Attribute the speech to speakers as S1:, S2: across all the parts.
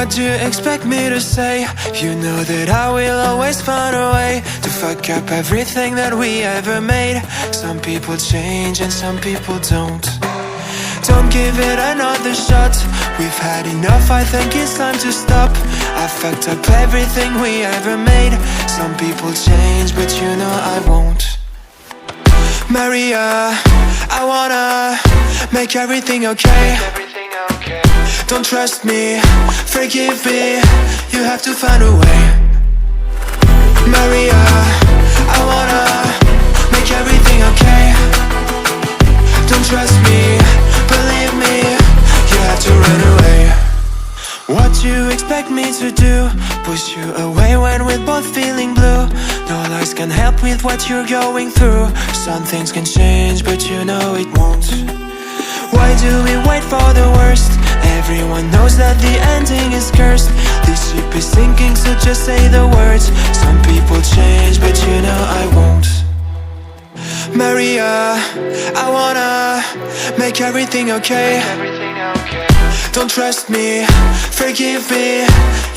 S1: What do you expect me to say? You know that I will always find a way to fuck up everything that we ever made. Some people change and some people don't. Don't give it another shot. We've had enough, I think it's time to stop. I fucked up everything we ever made. Some people change, but you know I won't. Maria, I wanna make everything okay. Don't trust me, forgive me, you have to find a way. Maria, I wanna make everything okay. Don't trust me, believe me, you have to run away. What you expect me to do? Push you away when we're both feeling blue. No lies can help with what you're going through. Some things can change, but you know it won't. Why do we wait for the worst? Everyone knows that the ending is cursed. This ship is sinking, so just say the words. Some people change, but you know I won't. Maria, I wanna make everything okay. Don't trust me, forgive me,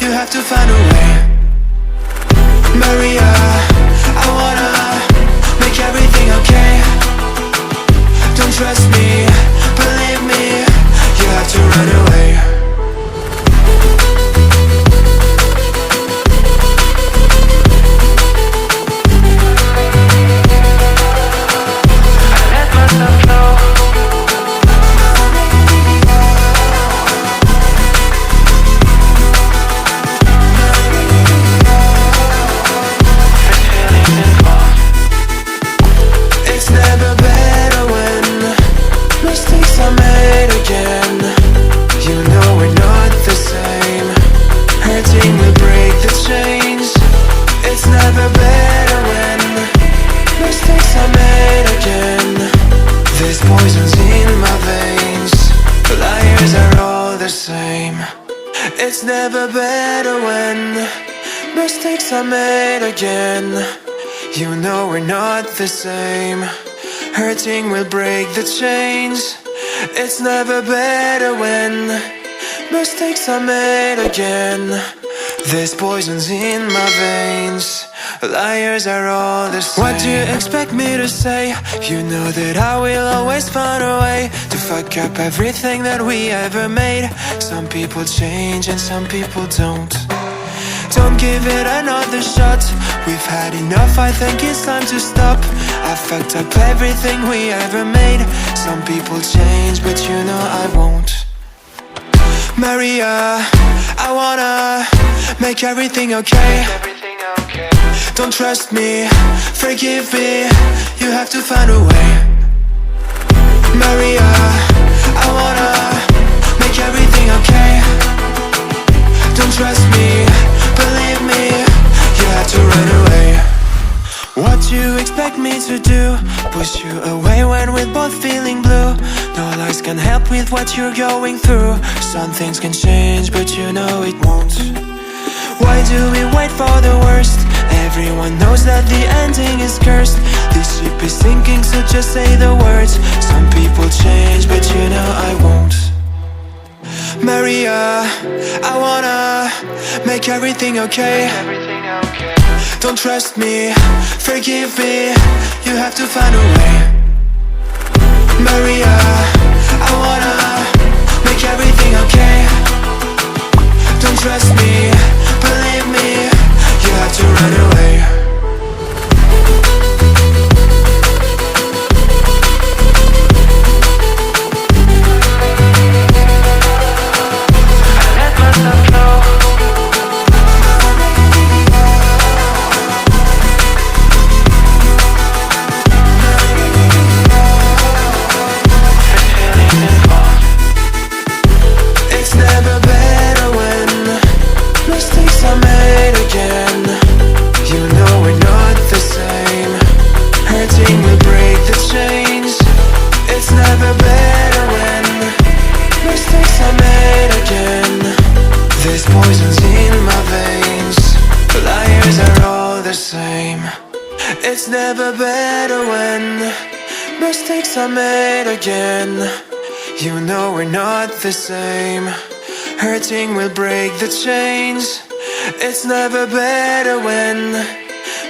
S1: you have to find a way. Maria, I wanna make everything okay. Don't trust me, believe me, you have to run away. I let myself know. It's never better when mistakes are made again. You know we're not the same. Hurting will break the chains. It's never better when mistakes are made again. There's poisons in my veins. The liars are all the same. It's never better when mistakes are made again. You know we're not the same. Hurting will break the chains. It's never better when mistakes are made again. There's poisons in my veins. Liars are all the same. What do you expect me to say? You know that I will always find a way to fuck up everything that we ever made. Some people change and some people don't. Don't give it another shot. We've had enough, I think it's time to stop. I fucked up everything we ever made. Some people change, but you know I won't. Maria, I wanna make everything okay. Don't trust me, forgive me, you have to find a way. Maria, I wanna make everything okay. Don't trust me, believe me, you have to run away. What you expect me to do? Push you away when we're both feeling blue. No lies can help with what you're going through. Some things can change, but you know it won't. Why do we wait for the worst? Everyone knows that the ending is cursed. This ship is sinking, so just say the words. Some people change, but you know I won't. Maria, I wanna make everything okay. Don't trust me, forgive me, you have to find a way. Maria, I wanna make everything okay. Don't trust me, believe me, you have to run away. I let myself know. It's never better when mistakes are made again. You know we're not the same. Hurting will break the chains. It's never better when mistakes are made again. There's poisons in my veins. The liars are all the same. It's never better when mistakes are made again. You know we're not the same. Hurting will break the chains. It's never better when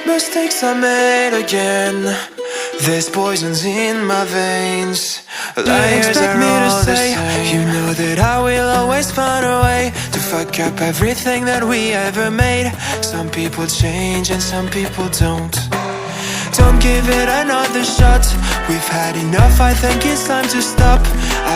S1: mistakes are made again. There's poisons in my veins. Liars are all the same. You know that I will always find a way to fuck up everything that we ever made. Some people change and some people don't. Don't give it another shot. We've had enough, I think it's time to stop.